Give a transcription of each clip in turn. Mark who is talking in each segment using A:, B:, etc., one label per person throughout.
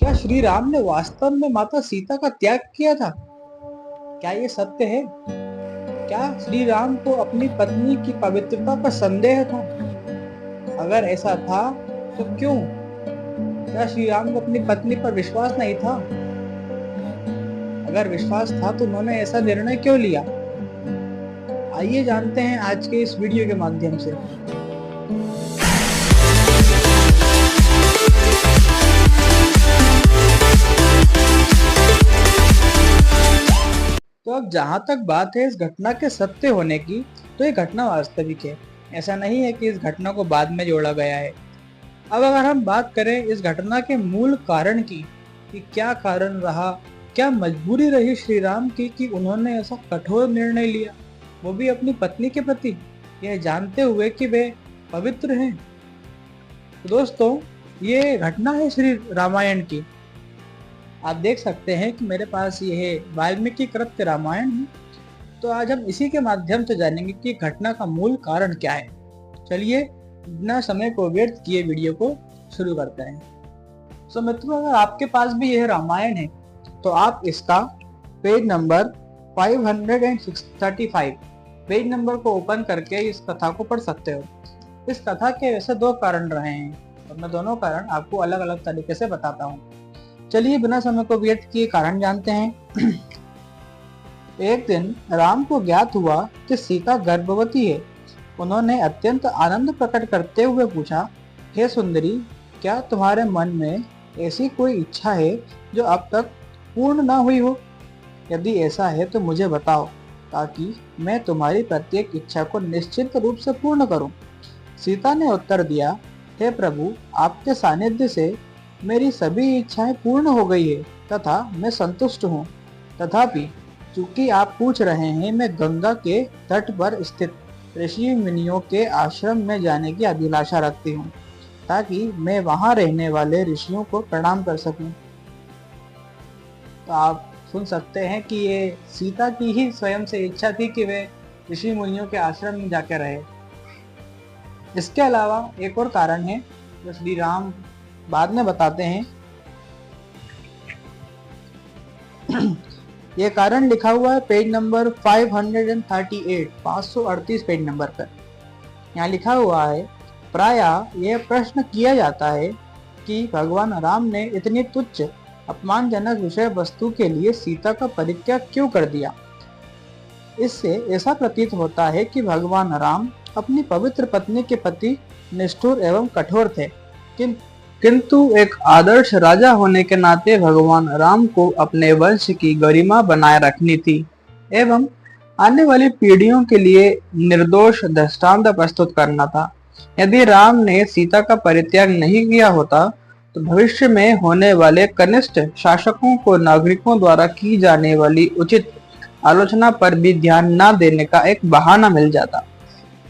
A: क्या श्री राम ने वास्तव में माता सीता का त्याग किया था? क्या ये सत्य है? क्या श्री राम को अपनी पत्नी की पवित्रता पर संदेह था? अगर ऐसा था तो क्यों? क्या श्री राम को अपनी पत्नी पर विश्वास नहीं था? अगर विश्वास था तो उन्होंने ऐसा निर्णय क्यों लिया? आइए जानते हैं आज के इस वीडियो के माध्यम से। तो अब जहां तक बात है इस घटना के सत्य होने की, तो ये घटना वास्तविक है। ऐसा नहीं है कि इस घटना को बाद में जोड़ा गया है। अब अगर हम बात करें इस घटना के मूल कारण की, कि क्या कारण रहा, क्या मजबूरी रही श्री राम की कि उन्होंने ऐसा कठोर निर्णय लिया, वो भी अपनी पत्नी के प्रति, यह जानते हुए कि वे पवित्र हैं। तो दोस्तों, ये घटना है श्री रामायण की। आप देख सकते हैं कि मेरे पास ये है वाल्मीकि कृत रामायण है। तो आज हम इसी के माध्यम से जानेंगे कि घटना का मूल कारण क्या है। चलिए बिना समय को व्यर्थ किए वीडियो को शुरू करते हैं। सो मित्रों, अगर आपके पास भी यह रामायण है तो आप इसका पेज नंबर 535 पेज नंबर को ओपन करके इस कथा को पढ़ सकते हो। इस कथा के वैसे दो कारण रहे हैं और मैं दोनों कारण आपको अलग अलग तरीके से बताता हूँ। चलिए बिना समय को व्यर्थ किए कारण जानते हैं। एक दिन राम को ज्ञात हुआ कि सीता गर्भवती है। उन्होंने अत्यंत आनंद प्रकट करते हुए पूछा, हे सुंदरी, क्या तुम्हारे मन में ऐसी कोई इच्छा है जो अब तक पूर्ण न हुई हो? यदि ऐसा है तो मुझे बताओ, ताकि मैं तुम्हारी प्रत्येक इच्छा को निश्चित रूप से पूर्ण करूं। सीता ने उत्तर दिया, हे प्रभु, आपके सानिध्य से मेरी सभी इच्छाएं पूर्ण हो गई है तथा मैं संतुष्ट हूँ। तथापि चूंकि आप पूछ रहे हैं, मैं गंगा के तट पर स्थित ऋषि मुनियों के आश्रम में जाने की अभिलाषा रखती हूँ, ताकि मैं वहां रहने वाले ऋषियों को प्रणाम कर सकूं। तो आप सुन सकते हैं कि ये सीता की ही स्वयं से इच्छा थी कि वे ऋषि मुनियों के आश्रम में जाकर रहे। इसके अलावा एक और कारण है जो श्री राम बाद में बताते हैं। ये कारण लिखा हुआ है पेज नंबर 538 पेज नंबर पर। यहाँ लिखा हुआ है, प्रायः यह प्रश्न किया जाता है कि भगवान राम ने इतनी तुच्छ अपमानजनक विषय वस्तु के लिए सीता का परित्याग क्यों कर दिया। इससे ऐसा प्रतीत होता है कि भगवान राम अपनी पवित्र पत्नी के प्रति निष्ठुर एवं कठोर थे, किंतु एक आदर्श राजा होने के नाते भगवान राम को अपने वंश की गरिमा बनाए रखनी थी एवं आने वाली पीढ़ियों के लिए निर्दोष दृष्टांत प्रस्तुत करना था। यदि राम ने सीता का परित्याग नहीं किया होता तो भविष्य में होने वाले कनिष्ठ शासकों को नागरिकों द्वारा की जाने वाली उचित आलोचना पर भी ध्यान न देने का एक बहाना मिल जाता।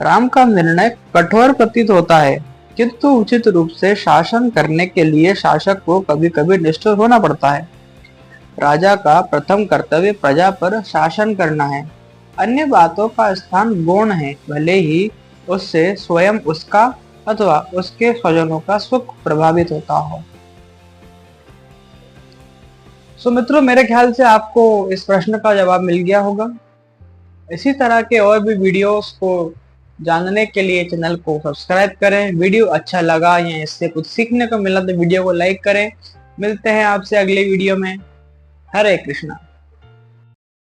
A: राम का निर्णय कठोर प्रतीत होता है, किंतु उचित रूप से शासन करने के लिए शासक को कभी कभी निष्ठुर होना पड़ता है। राजा का प्रथम कर्तव्य प्रजा पर शासन करना है। अन्य बातों का स्थान गौण है, भले ही उससे स्वयं उसका अथवा उसके स्वजनों का सुख प्रभावित होता हो। सो मित्रों, मेरे ख्याल से आपको इस प्रश्न का जवाब मिल गया होगा। इसी तरह के और भी वीडियोस को जानने के लिए चैनल को सब्सक्राइब करें। वीडियो अच्छा लगा या इससे कुछ सीखने को मिला तो वीडियो को लाइक करें। मिलते हैं आपसे अगले वीडियो में। हरे कृष्णा।